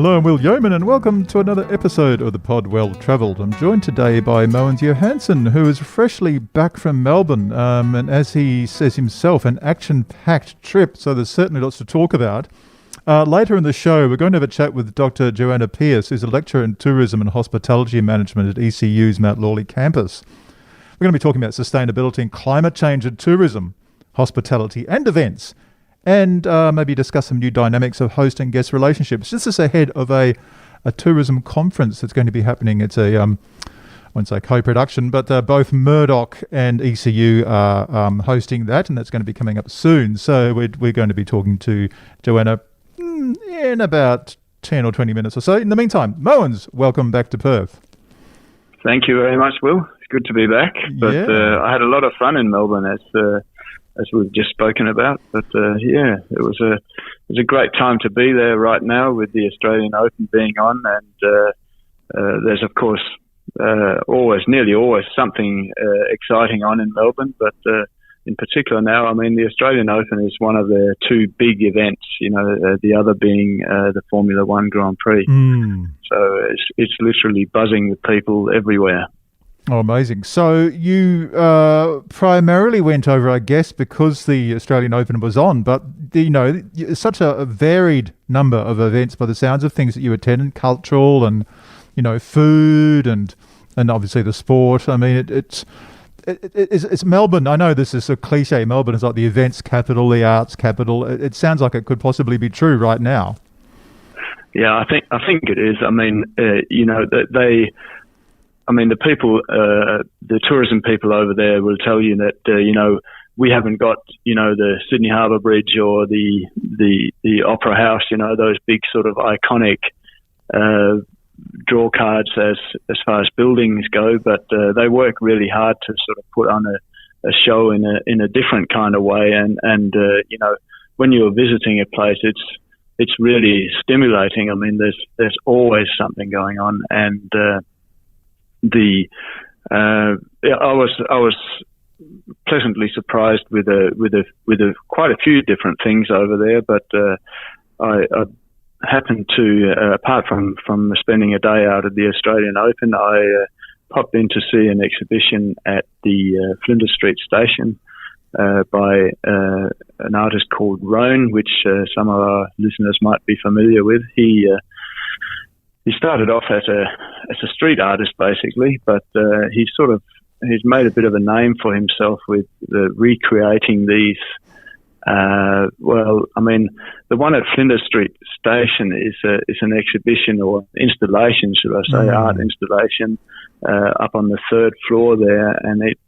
Hello, I'm Will Yeoman, and welcome to another episode of the Pod Well Travelled. I'm joined today by Mogens Johansen, who is freshly back from Melbourne, and as he says himself, an action-packed trip, so there's certainly lots to talk about. Later in the show, we're going to have a chat with Dr. Joanna Pearce, who's a lecturer in tourism and hospitality management at ECU's Mount Lawley campus. We're going to be talking about sustainability and climate change in tourism, hospitality and events, and maybe discuss some new dynamics of host and guest relationships. This is ahead of a tourism conference that's going to be happening. It's a, I won't say co-production, but both Murdoch and ECU are hosting that, and that's going to be coming up soon. So we're going to be talking to Joanna in about 10 or 20 minutes or so. In the meantime, Mogens, welcome back to Perth. Thank you very much, Will. It's good to be back. But I had a lot of fun in Melbourne, as we've just spoken about. But it was a great time to be there right now with the Australian Open being on, and there's of course nearly always something exciting on in Melbourne. But in particular now, I mean, the Australian Open is one of the two big events. You know, the other being the Formula One Grand Prix. So it's literally buzzing with people everywhere. Oh, amazing. So you primarily went over, I guess, because the Australian Open was on, but, you know, such a varied number of events by the sounds of things that you attended, cultural and, you know, food and obviously the sport. I mean, it's Melbourne. I know this is a cliche. Melbourne is like the events capital, the arts capital. It sounds like it could possibly be true right now. Yeah, I think it is. I mean, you know, the people, the tourism people over there will tell you that, you know, we haven't got, you know, the Sydney Harbour Bridge or the Opera House, you know, those big sort of iconic draw cards as far as buildings go, but they work really hard to sort of put on a show in a different kind of way. And you know, when you're visiting a place, it's really stimulating. I mean, there's always something going on, and I was pleasantly surprised with quite a few different things over there, but I happened to, apart from spending a day out at the Australian Open, I popped in to see an exhibition at the Flinders Street Station by an artist called Roan, which some of our listeners might be familiar with. He started off as a street artist, basically, but he's made a bit of a name for himself with recreating these. I mean, the one at Flinders Street Station is an exhibition or installation, should I say, art installation up on the third floor there, and it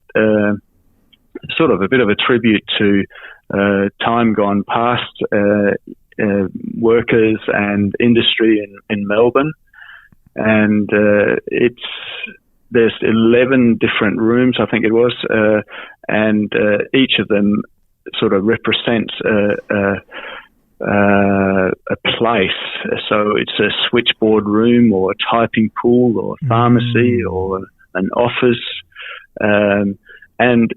sort of a bit of a tribute to time gone past, workers and industry in Melbourne. And there's 11 different rooms, I think it was, and each of them sort of represents a place. So it's a switchboard room or a typing pool or a pharmacy or an office. And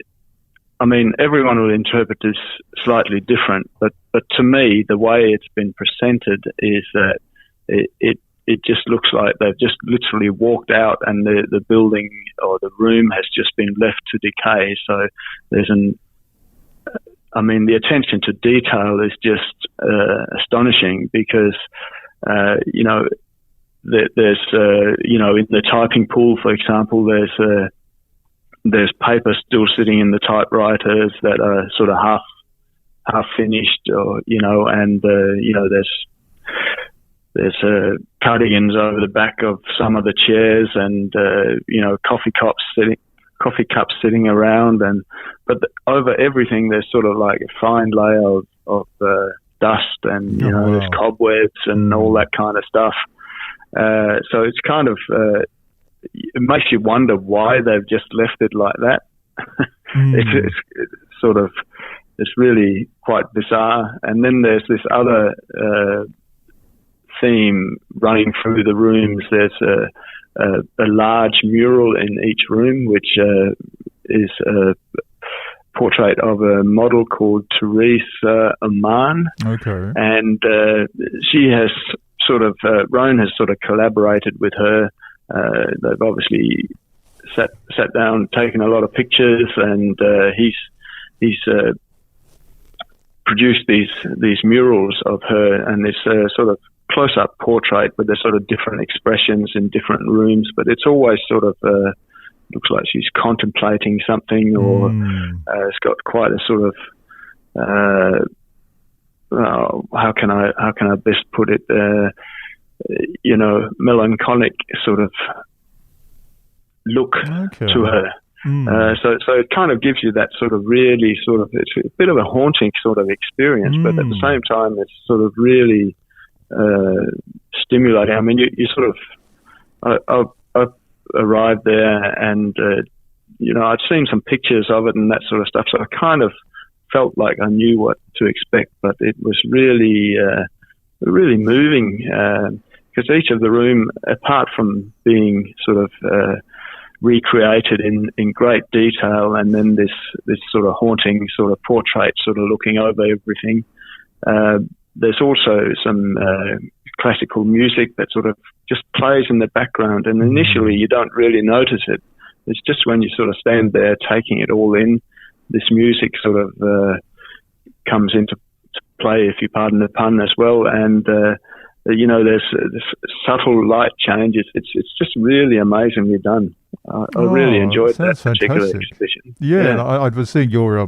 I mean, everyone will interpret this slightly different, but to me, the way it's been presented is that it just looks like they've just literally walked out and the building or the room has just been left to decay. So there's the attention to detail is just astonishing because, you know, there's, you know, in the typing pool, for example, there's paper still sitting in the typewriters that are sort of half finished, or, you know, and, you know, there's cardigans over the back of some of the chairs, and you know, coffee cups sitting around, but over everything there's sort of like a fine layer of dust, and you know, there's cobwebs and all that kind of stuff. So it's kind of it makes you wonder why they've just left it like that. It's really quite bizarre. And then there's this other theme running through the rooms. There's a large mural in each room, which is a portrait of a model called Therese Oman. Okay. And she has sort of Roan has sort of collaborated with her. They've obviously sat down, taken a lot of pictures, and he's produced these murals of her, and this sort of close-up portrait with the sort of different expressions in different rooms, but it's always sort of looks like she's contemplating something, or it's got quite a sort of how can I best put it? Melancholic sort of look to her. So it kind of gives you that sort of really sort of, it's a bit of a haunting sort of experience, but at the same time it's sort of really stimulating. I mean, you sort of, I arrived there, and I'd seen some pictures of it and that sort of stuff, so I kind of felt like I knew what to expect, but it was really really moving, because each of the room, apart from being sort of recreated in great detail, and then this sort of haunting sort of portrait sort of looking over everything, there's also some classical music that sort of just plays in the background, and initially you don't really notice it. It's just when you sort of stand there taking it all in, this music sort of comes into play, if you pardon the pun, as well, and there's this subtle light changes. It's just really amazingly done. I really enjoyed that particular exhibition. Yeah. I was seeing your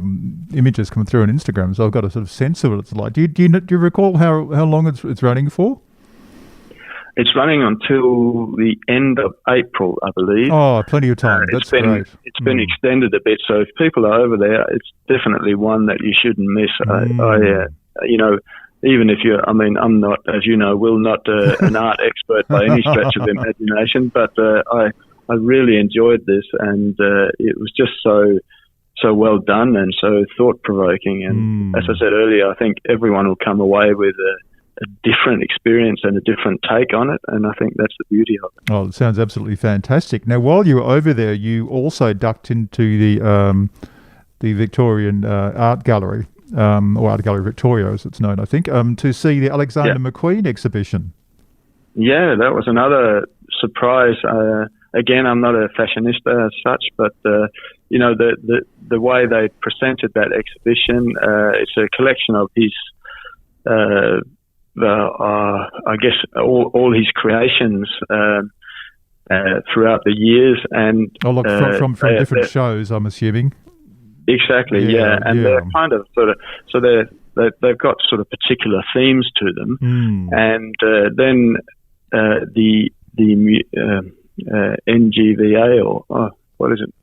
images come through on Instagram, so I've got a sort of sense of what it's like. Do you recall how long it's running for? It's running until the end of April, I believe. Oh, plenty of time. That's great. It's been extended a bit, so if people are over there, it's definitely one that you shouldn't miss. Even if I'm not, as you know, Will, not an art expert by any stretch of the imagination, but I really enjoyed this, and it was just so well done and so thought-provoking. And as I said earlier, I think everyone will come away with a different experience and a different take on it, and I think that's the beauty of it. Oh, it sounds absolutely fantastic. Now, while you were over there, you also ducked into the Victorian Art Gallery, or Art Gallery Victoria, as it's known, I think, to see the Alexander McQueen exhibition. Yeah, that was another surprise. Again, I'm not a fashionista as such, but the way they presented that exhibition, it's a collection of his I guess all his creations throughout the years, and from different shows, I'm assuming. Exactly, yeah. And they're kind of sort of, so they've got sort of particular themes to them, and then the NGVA, or what is it?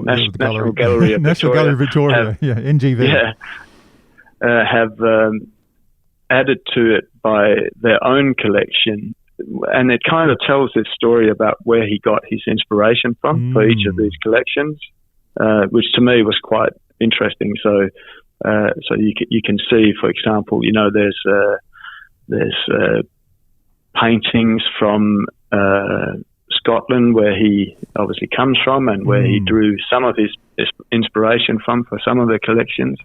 National Gallery of National Gallery of Victoria, NGV. Have added to it by their own collection, and it kind of tells this story about where he got his inspiration from for each of these collections, which to me was quite interesting. So you can see, for example, there's paintings from Scotland, where he obviously comes from, and where he drew some of his inspiration from for some of the collections,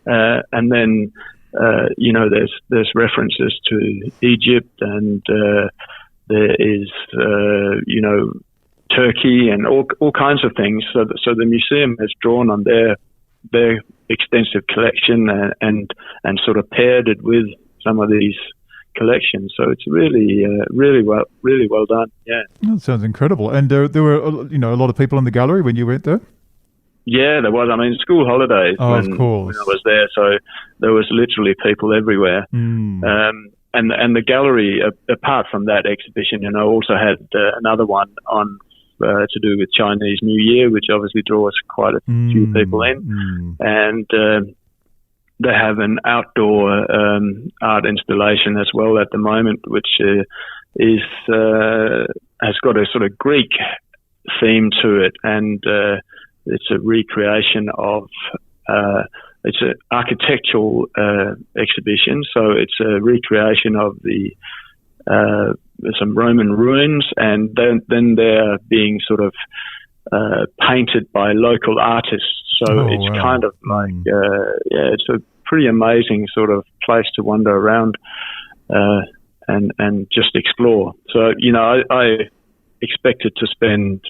and then there's references to Egypt, and there is Turkey, and all kinds of things. So the museum has drawn on their extensive collection and sort of paired it with some of these collections. So it's really well done. Yeah, that sounds incredible. And there were a lot of people in the gallery when you went there. Yeah, there was. I mean, school holidays when I was there, so there was literally people everywhere. And the gallery, apart from that exhibition, also had another one on to do with Chinese New Year, which obviously draws quite a few people in. And they have an outdoor art installation as well at the moment, which has got a sort of Greek theme to it, and it's a recreation of it's an architectural exhibition, so it's a recreation of the some Roman ruins, and then they're being sort of painted by local artists. So it's kind of like it's a pretty amazing sort of place to wander around. and just explore. So, I expected to spend,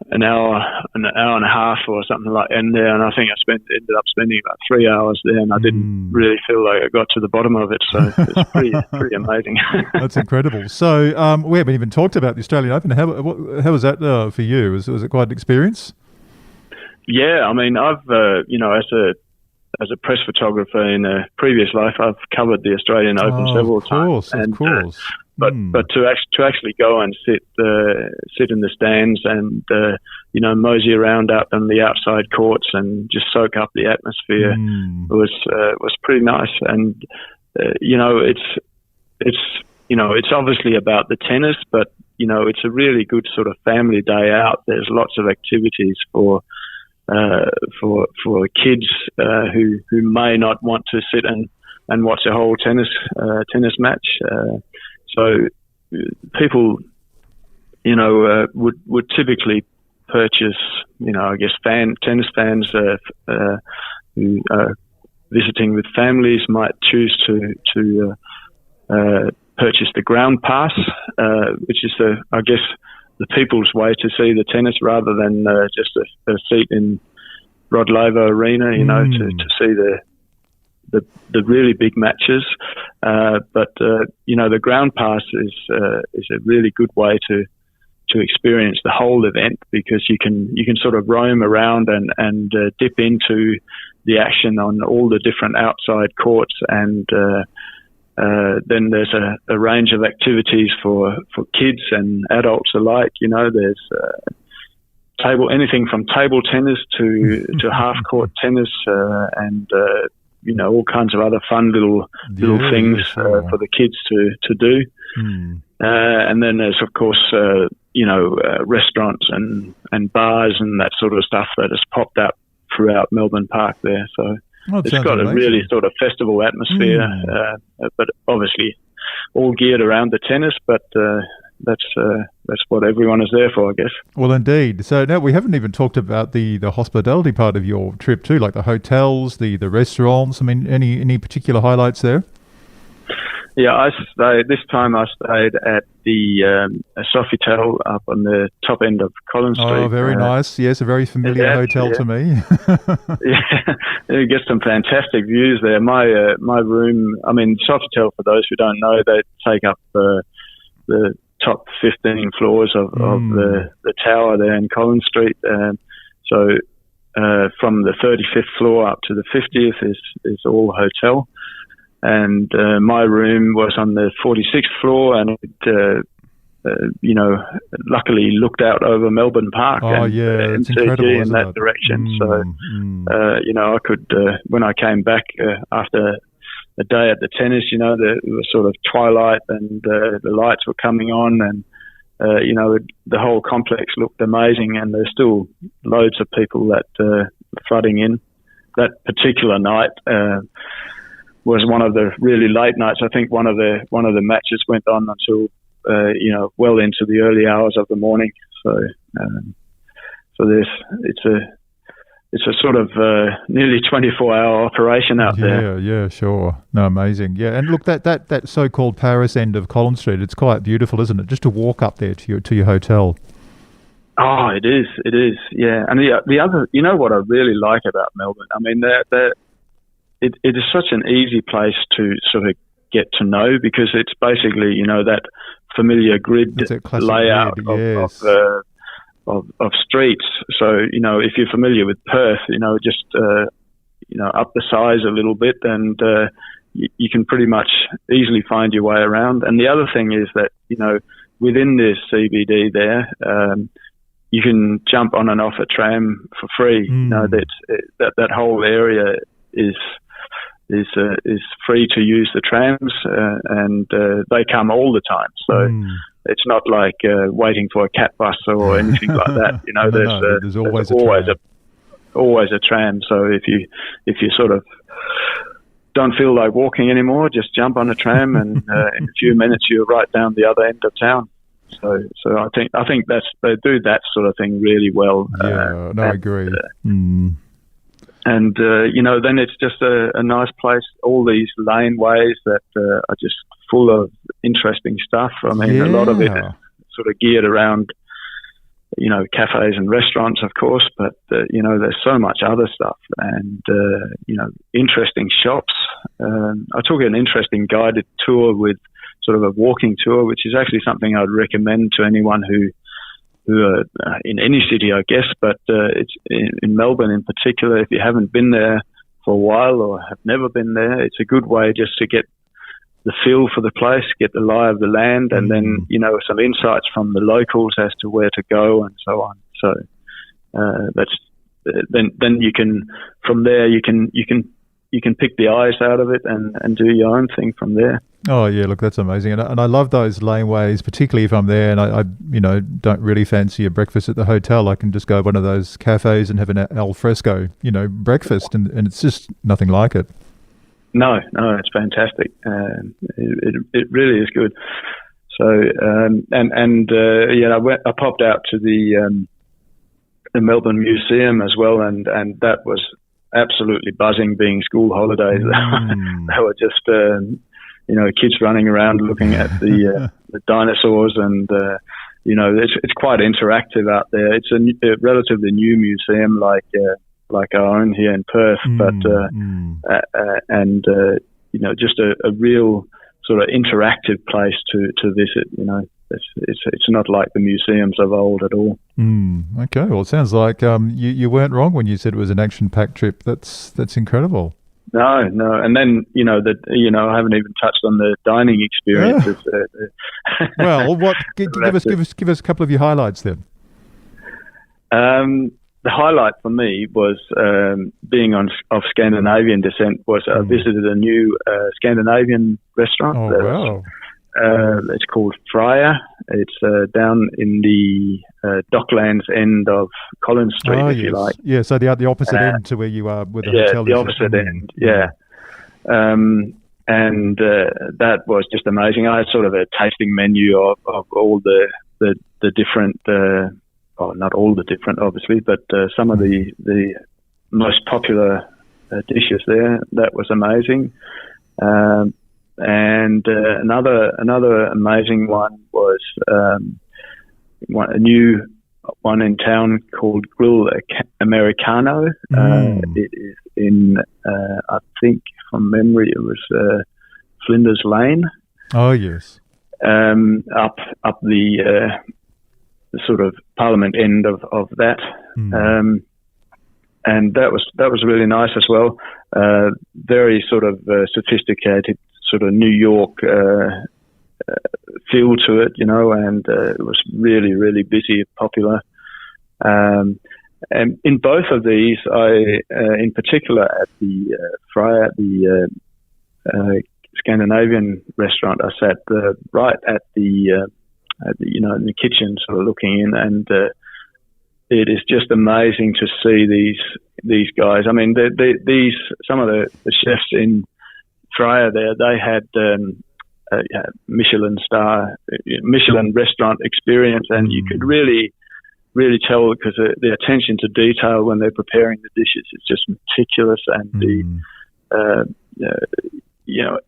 an hour and a half or something like in there, and I think I ended up spending about 3 hours there, and I didn't really feel like I got to the bottom of it. So it's pretty amazing. That's incredible. So we haven't even talked about the Australian Open. How was that for you? Was it quite an experience? Yeah, I mean, I've as a press photographer in a previous life, I've covered the Australian Open several times. Of course. But to actually go and sit in the stands and mosey around out on the outside courts and just soak up the atmosphere was pretty nice. And it's obviously about the tennis, but it's a really good sort of family day out. There's lots of activities for kids who may not want to sit and watch a whole tennis match. So people, would typically purchase, I guess tennis fans who are visiting with families might choose to purchase the ground pass, which is the people's way to see the tennis rather than just a seat in Rod Laver Arena, to see the really big matches. But the ground pass is a really good way to experience the whole event, because you can sort of roam around and dip into the action on all the different outside courts, and then there's a range of activities for kids and adults alike. There's anything from table tennis to half court tennis, and all kinds of other fun little things for the kids to do. And then there's of course restaurants and bars and that sort of stuff that has popped up throughout Melbourne Park there. So it's got amazing. A really sort of festival atmosphere, but obviously all geared around the tennis. But that's what everyone is there for, I guess. Well, indeed. So now we haven't even talked about the hospitality part of your trip too, like the hotels, the restaurants. I mean, any particular highlights there? Yeah, this time I stayed at the Sofitel up on the top end of Collins Street. Oh, very nice. Yes, a very familiar hotel to me. You get some fantastic views there. My room, I mean, Sofitel, for those who don't know, they take up the top 15 floors of the tower there in Collins Street. So from the 35th floor up to the 50th is all hotel. And my room was on the 46th floor, and it, luckily looked out over Melbourne Park and MCG in that direction. So, I could, when I came back after a day at the tennis, it was sort of twilight and the lights were coming on, and the whole complex looked amazing, and there's still loads of people that flooding in. That particular night was one of the really late nights. I think one of the matches went on until well into the early hours of the morning. So it's a sort of nearly 24-hour operation out there. Yeah, sure. No, amazing. Yeah, and look, that so-called Paris end of Collins Street, it's quite beautiful, isn't it? Just to walk up there to your hotel. Oh, it is. Yeah, and the other, what I really like about Melbourne, I mean, it is such an easy place to sort of get to know, because it's basically, that familiar grid layout of streets. So, if you're familiar with Perth, just, up the size a little bit, and you can pretty much easily find your way around. And the other thing is that, within this CBD there, you can jump on and off a tram for free. That whole area is free to use the trams, and they come all the time. So it's not like waiting for a cat bus or anything like that. There's always a tram. So if you sort of don't feel like walking anymore, just jump on a tram, and in a few minutes you're right down the other end of town. So I think they do that sort of thing really well. I agree. And, then it's just a nice place. All these laneways that are just full of interesting stuff. I mean, a lot of it is sort of geared around, cafes and restaurants, of course, but, there's so much other stuff and, interesting shops. I took an interesting guided tour with sort of a walking tour, which is actually something I'd recommend to anyone who are in any city, I guess, but it's in Melbourne in particular. If you haven't been there for a while or have never been there, it's a good way just to get the feel for the place, get the lie of the land, and then some insights from the locals as to where to go and so on. So then you can from there you can pick the eyes out of it and do your own thing from there. Oh yeah, look, that's amazing, and I love those laneways, particularly if I'm there and I don't really fancy a breakfast at the hotel. I can just go to one of those cafes and have an al fresco, breakfast, and it's just nothing like it. No, it's fantastic. It really is good. So I popped out to the Melbourne Museum as well, and that was absolutely buzzing. Being school holidays, they were just kids running around looking at the dinosaurs, and it's quite interactive out there. It's a relatively new museum, like our own here in Perth, but just a real sort of interactive place to visit. It's not like the museums of old at all. Okay, well, it sounds like you weren't wrong when you said it was an action-packed trip. That's incredible. No, and then I haven't even touched on the dining experiences. Well, give us a couple of your highlights then. The highlight for me was being of Scandinavian descent. I visited a new Scandinavian restaurant. Oh, wow. It's called Freya. It's down in the Docklands end of Collins Street, if you like. Yeah, so the opposite end to where you are with the hotel. Yeah, the opposite end, yeah. And that was just amazing. I had sort of a tasting menu of all the different, not all the different, obviously, but some of the most popular dishes there. That was amazing. And another amazing one was a new one in town called Grill Americano. It is in, I think from memory, it was Flinders Lane. Oh yes. Up the sort of Parliament end of that. And that was really nice as well. Very sort of sophisticated, sort of New York feel to it, and it was really, really busy and popular. And in both of these, I, in particular at the Freya, the Scandinavian restaurant, I sat right at the in the kitchen, sort of looking in, and it is just amazing to see these guys. I mean, some of the chefs in Freya there, they had Michelin restaurant experience, and you could really tell because the attention to detail when they're preparing the dishes is just meticulous, and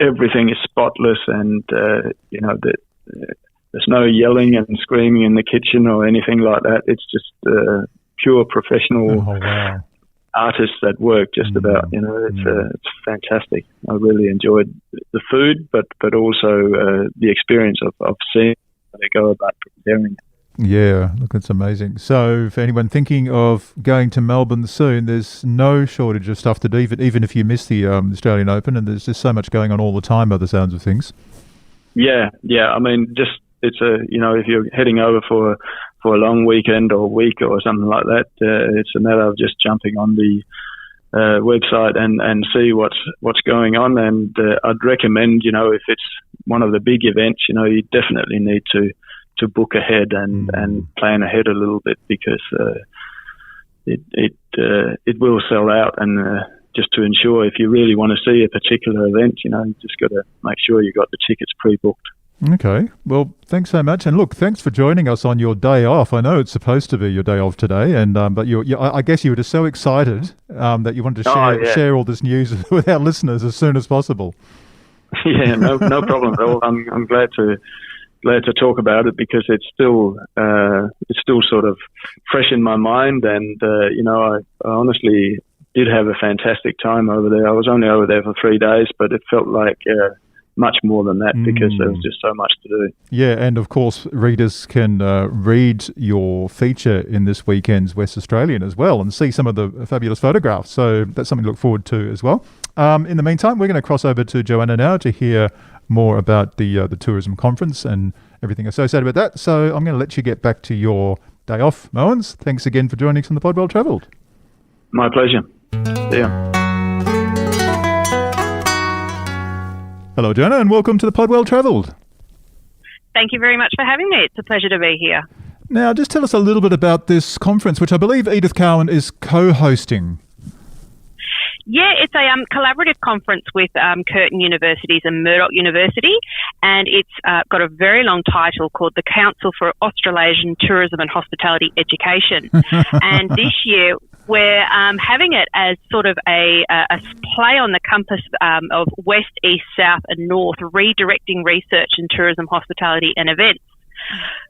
everything is spotless, and there's no yelling and screaming in the kitchen or anything like that. It's just pure professional artists that work just about. It's fantastic. I really enjoyed the food, but also the experience of seeing how they go about preparing it. Yeah, look, that's amazing. So for anyone thinking of going to Melbourne soon, there's no shortage of stuff to do, even if you miss the Australian Open, and there's just so much going on all the time by the sounds of things. Yeah. I mean, just it's if you're heading over for a long weekend or week or something like that, it's a matter of just jumping on the website and see what's going on. And I'd recommend, if it's one of the big events, you definitely need to book ahead and plan ahead a little bit, because it will sell out. And just to ensure, if you really want to see a particular event, you just got to make sure you got the tickets pre-booked. Okay. Well, thanks so much. And look, thanks for joining us on your day off. I know it's supposed to be your day off today, and but I guess you were just so excited that you wanted to Oh, share yeah. share all this news with our listeners as soon as possible. Yeah, no problem at all. I'm glad to talk about it because it's still sort of fresh in my mind, and I honestly did have a fantastic time over there. I was only over there for 3 days, but it felt like much more than that because there was just so much to do. Yeah, and of course, readers can read your feature in this weekend's West Australian as well and see some of the fabulous photographs. So that's something to look forward to as well. In the meantime, we're going to cross over to Joanna now to hear more about the tourism conference and everything associated with that. So I'm going to let you get back to your day off, Mogens. Thanks again for joining us on the Pod Well Travelled. My pleasure. See ya. Hello, Joanna, and welcome to the Pod Well Travelled. Thank you very much for having me. It's a pleasure to be here. Now, just tell us a little bit about this conference, which I believe Edith Cowan is co-hosting. Yeah, it's a collaborative conference with Curtin Universities and Murdoch University, and it's got a very long title called the Council for Australasian Tourism and Hospitality Education. And this year we're having it as sort of a play on the compass of West, East, South and North, redirecting research in tourism, hospitality and events.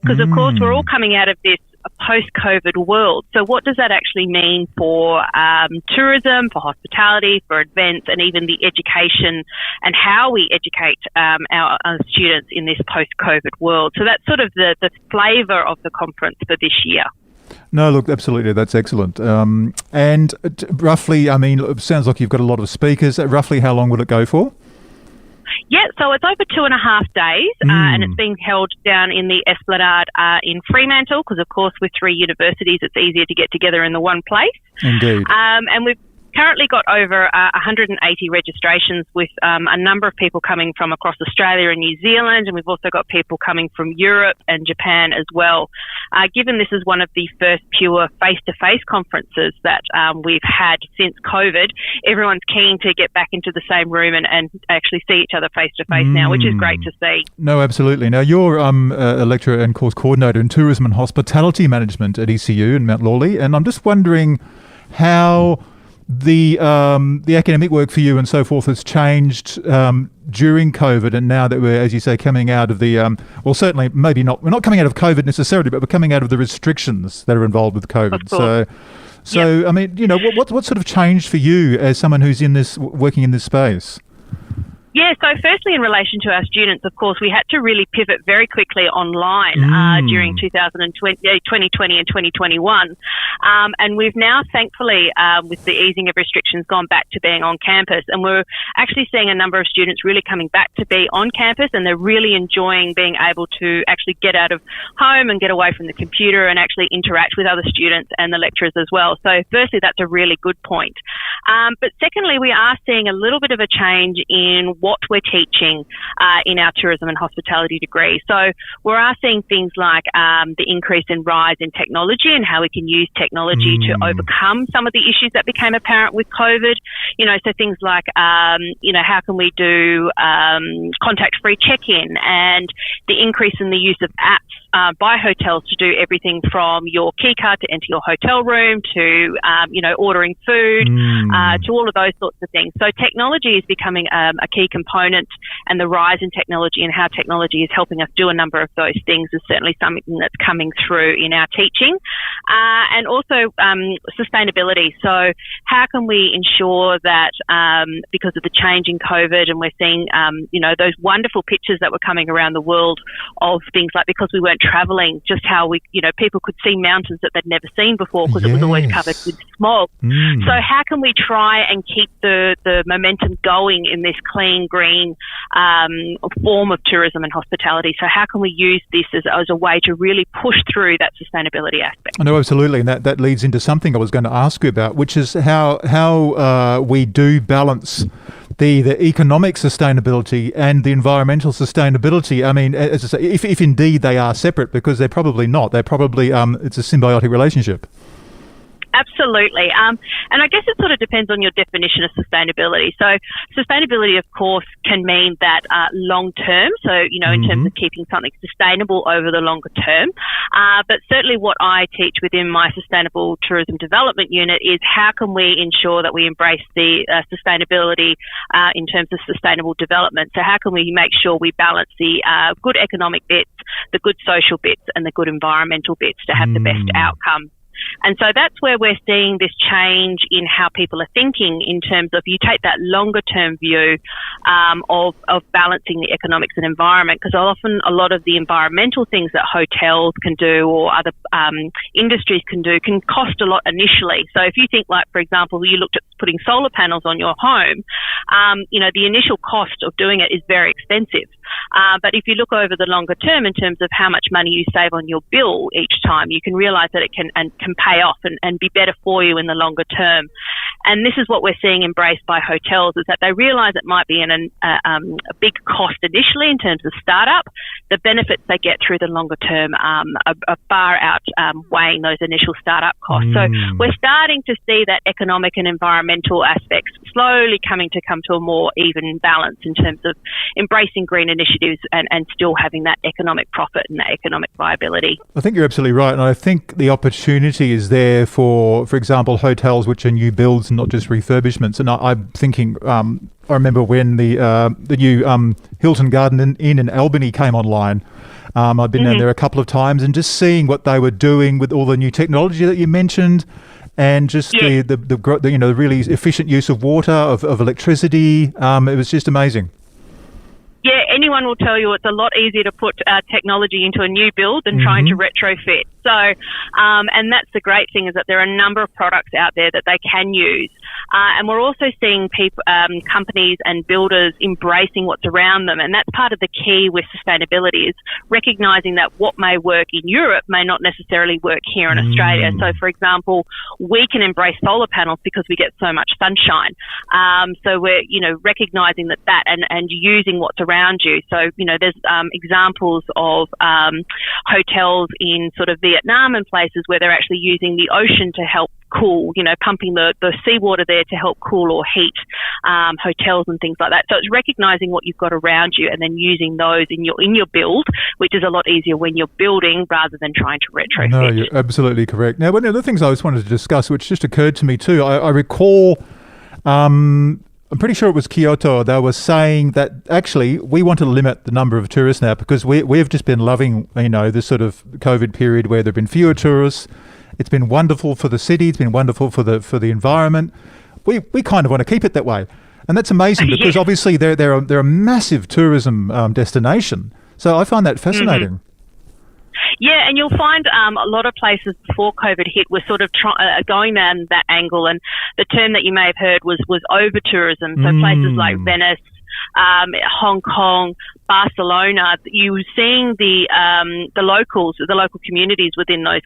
Because, of course, we're all coming out of this post-COVID world. So what does that actually mean for tourism, for hospitality, for events, and even the education and how we educate our students in this post-COVID world? So that's sort of the flavour of the conference for this year. No, look, absolutely, that's excellent. And roughly, I mean, it sounds like you've got a lot of speakers. Roughly how long will it go for? Yeah, so it's over 2.5 days, and it's being held down in the Esplanade in Fremantle, because, of course, with 3 universities, it's easier to get together in the one place. Indeed. And we've currently got over 180 registrations with a number of people coming from across Australia and New Zealand, and we've also got people coming from Europe and Japan as well. Given this is one of the first pure face-to-face conferences that we've had since COVID, everyone's keen to get back into the same room and actually see each other face-to-face now, which is great to see. No, absolutely. Now, you're a lecturer and course coordinator in tourism and hospitality management at ECU in Mount Lawley, and I'm just wondering how the academic work for you and so forth has changed during COVID, and now that we're, as you say, coming out of the well, certainly maybe not, we're not coming out of COVID necessarily, but we're coming out of the restrictions that are involved with COVID. So yep. I mean, what sort of changed for you as someone who's working in this space? Yeah, so firstly, in relation to our students, of course, we had to really pivot very quickly online during 2020 and 2021. And we've now, thankfully, with the easing of restrictions, gone back to being on campus. And we're actually seeing a number of students really coming back to be on campus, and they're really enjoying being able to actually get out of home and get away from the computer and actually interact with other students and the lecturers as well. So firstly, that's a really good point. But secondly, we are seeing a little bit of a change in what we're teaching in our tourism and hospitality degree. So we are seeing things like the increase in rise in technology and how we can use technology to overcome some of the issues that became apparent with COVID. So things like, how can we do contact-free check-in, and the increase in the use of apps by hotels to do everything from your key card to enter your hotel room to, ordering food, to all of those sorts of things. So technology is becoming a key component, and the rise in technology and how technology is helping us do a number of those things is certainly something that's coming through in our teaching. And also sustainability. So how can we ensure that because of the change in COVID, and we're seeing, those wonderful pictures that were coming around the world of things like, because we weren't travelling, just how we, people could see mountains that they'd never seen before because it was always covered with smog. So how can we try and keep the momentum going in this clean, green form of tourism and hospitality? So how can we use this as a way to really push through that sustainability aspect? No, absolutely. And that leads into something I was going to ask you about, which is how we do balance the economic sustainability and the environmental sustainability. I mean, as I say, if indeed they are separate, because they're probably not. They're probably it's a symbiotic relationship. Absolutely. And I guess it sort of depends on your definition of sustainability. So sustainability, of course, can mean that long term, so, in terms of keeping something sustainable over the longer term. But certainly what I teach within my Sustainable Tourism Development Unit is how can we ensure that we embrace the sustainability in terms of sustainable development. So how can we make sure we balance the good economic bits, the good social bits and the good environmental bits to have the best outcome. And so that's where we're seeing this change in how people are thinking in terms of you take that longer term view of balancing the economics and environment, because often a lot of the environmental things that hotels can do or other industries can do can cost a lot initially. So if you think, like, for example, you looked at putting solar panels on your home, the initial cost of doing it is very expensive. But if you look over the longer term in terms of how much money you save on your bill each time, you can realise that it can pay off and be better for you in the longer term. And this is what we're seeing embraced by hotels, is that they realise it might be a big cost initially in terms of startup. The benefits they get through the longer term are far outweighing those initial startup costs. So we're starting to see that economic and environmental aspects slowly come to a more even balance in terms of embracing green initiatives and still having that economic profit and that economic viability. I think you're absolutely right, and I think the opportunity is there for example, hotels which are new builds and not just refurbishments. And I'm thinking, I remember when the new Hilton Garden Inn in Albany came online. I've been down there a couple of times, and just seeing what they were doing with all the new technology that you mentioned, and just the really efficient use of water, of electricity. It was just amazing. Yeah, anyone will tell you it's a lot easier to put technology into a new build than trying to retrofit. So, and that's the great thing, is that there are a number of products out there that they can use. And we're also seeing companies and builders embracing what's around them. And that's part of the key with sustainability, is recognising that what may work in Europe may not necessarily work here in Australia. So, for example, we can embrace solar panels because we get so much sunshine. So we're, recognising that and using what's around you. So, there's examples of hotels in sort of Vietnam and places where they're actually using the ocean to help cool, pumping the seawater there to help cool or heat hotels and things like that. So it's recognising what you've got around you and then using those in your build, which is a lot easier when you're building rather than trying to retrofit. No, you're absolutely correct. Now, one of the things I just wanted to discuss, which just occurred to me too, I recall, I'm pretty sure it was Kyoto, they were saying that actually we want to limit the number of tourists now, because we've just been loving, this sort of COVID period where there have been fewer tourists. It's been wonderful for the city. It's been wonderful for the environment. We kind of want to keep it that way, and that's amazing because obviously they're a massive tourism destination. So I find that fascinating. Yeah, and you'll find a lot of places before COVID hit were sort of going down that angle, and the term that you may have heard was over-tourism. So places like Venice, Hong Kong, Barcelona, you were seeing the local communities within those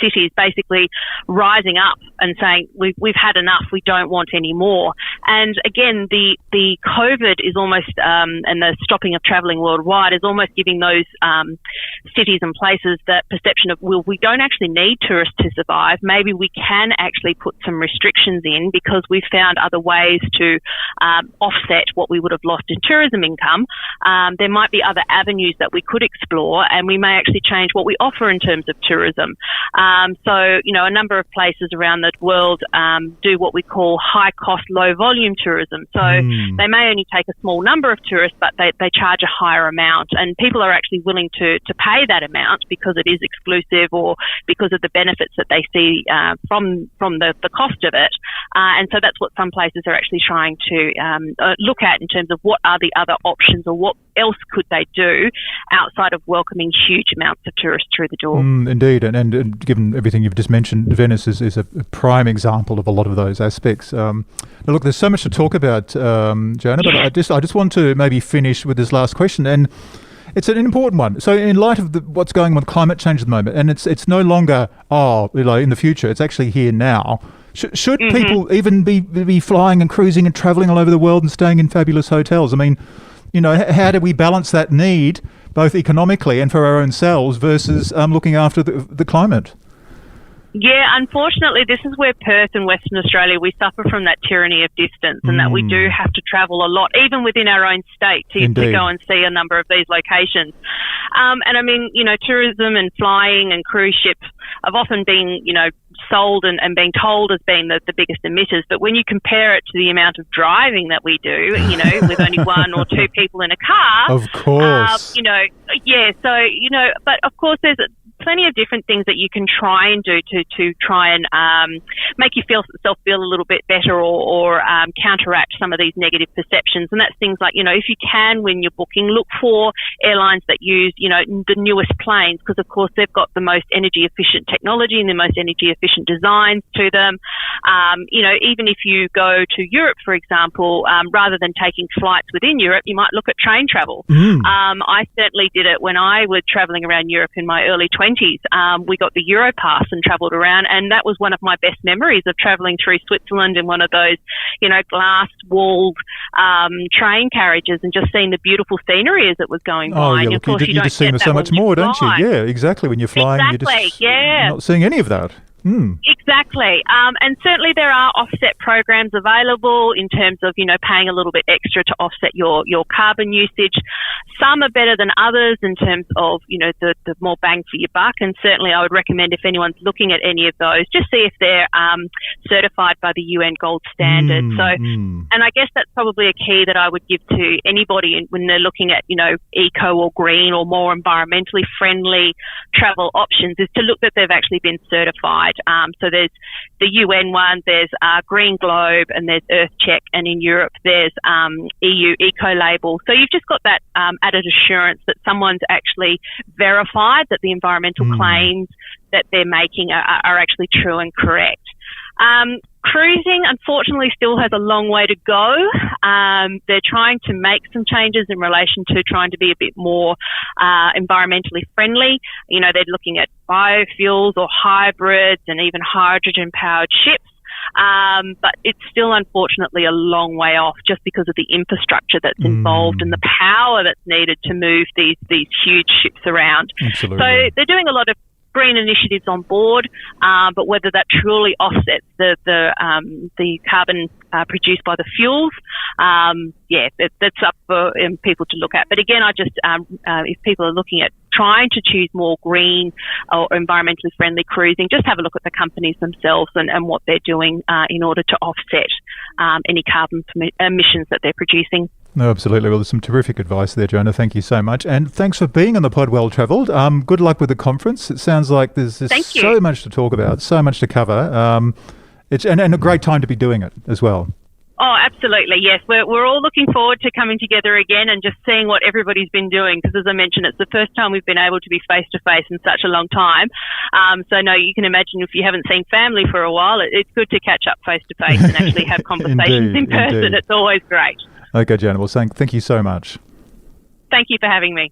cities basically rising up and saying, we've had enough, we don't want any more. And again, the COVID is almost, and the stopping of travelling worldwide is almost giving those cities and places that perception of, well, we don't actually need tourists to survive. Maybe we can actually put some restrictions in because we've found other ways to offset what we would have lost in tourism income. There might be other avenues that we could explore, and we may actually change what we offer in terms of tourism. So, a number of places around the world do what we call high-cost, low-volume tourism. So they may only take a small number of tourists, but they charge a higher amount, and people are actually willing to pay that amount because it is exclusive or because of the benefits that they see from the cost of it. And so that's what some places are actually trying to look at in terms of what are the other options, or what else could they do outside of welcoming huge amounts of tourists through the door. Indeed, and given everything you've just mentioned, Venice is a prime example of a lot of those aspects. Now look, there's so much to talk about, Joanna, but I just want to maybe finish with this last question, and it's an important one. So in light of what's going on with climate change at the moment, and it's no longer, in the future, it's actually here now. Should people even be flying and cruising and travelling all over the world and staying in fabulous hotels? I mean, how do we balance that need, both economically and for our own selves, versus looking after the climate? Yeah, unfortunately, this is where Perth and Western Australia, we suffer from that tyranny of distance, and that we do have to travel a lot, even within our own state, to go and see a number of these locations. And I mean, tourism and flying and cruise ships have often been, sold and being told as being the biggest emitters. But when you compare it to the amount of driving that we do, with only one or two people in a car. Of course. But of course there's plenty of different things that you can try and do to try and make yourself feel a little bit better or counteract some of these negative perceptions. And that's things like, if you can, when you're booking, look for airlines that use, the newest planes, because of course they've got the most energy efficient technology and the most energy efficient designs to them. Even if you go to Europe, for example, rather than taking flights within Europe, you might look at train travel. I certainly did it when I was traveling around Europe in my early 20s. We got the Europass and travelled around, and that was one of my best memories of travelling through Switzerland in one of those, glass-walled train carriages and just seeing the beautiful scenery as it was going by. Oh, yeah, and look, of course, you just see so much more, don't you? Yeah, exactly. When you're flying, you're not seeing any of that. Exactly. And certainly there are offset programs available in terms of, paying a little bit extra to offset your carbon usage. Some are better than others in terms of, the more bang for your buck. And certainly I would recommend, if anyone's looking at any of those, just see if they're certified by the UN Gold Standard. And I guess that's probably a key that I would give to anybody when they're looking at, eco or green or more environmentally friendly travel options, is to look that they've actually been certified. So there's the UN one, there's Green Globe, and there's EarthCheck, and in Europe there's EU Eco Label. So you've just got that added assurance that someone's actually verified that the environmental claims that they're making are actually true and correct. Cruising, unfortunately, still has a long way to go. They're trying to make some changes in relation to trying to be a bit more environmentally friendly. They're looking at biofuels or hybrids and even hydrogen-powered ships. But it's still, unfortunately, a long way off, just because of the infrastructure that's involved and the power that's needed to move these huge ships around. Absolutely. So they're doing a lot of green initiatives on board, but whether that truly offsets the carbon produced by the fuels, that's up for people to look at. But again, if people are looking at trying to choose more green or environmentally friendly cruising, just have a look at the companies themselves and what they're doing in order to offset any carbon emissions that they're producing. No, absolutely. Well, there's some terrific advice there, Joanna. Thank you so much. And thanks for being on the Pod Well Travelled. Good luck with the conference. It sounds like there's so much to talk about, so much to cover. It's and a great time to be doing it as well. Oh, absolutely. Yes. We're all looking forward to coming together again and just seeing what everybody's been doing, because, as I mentioned, it's the first time we've been able to be face-to-face in such a long time. So, no, you can imagine if you haven't seen family for a while, it's good to catch up face-to-face and actually have conversations in person. Indeed. It's always great. Okay, Joanna. Well, thank you so much. Thank you for having me.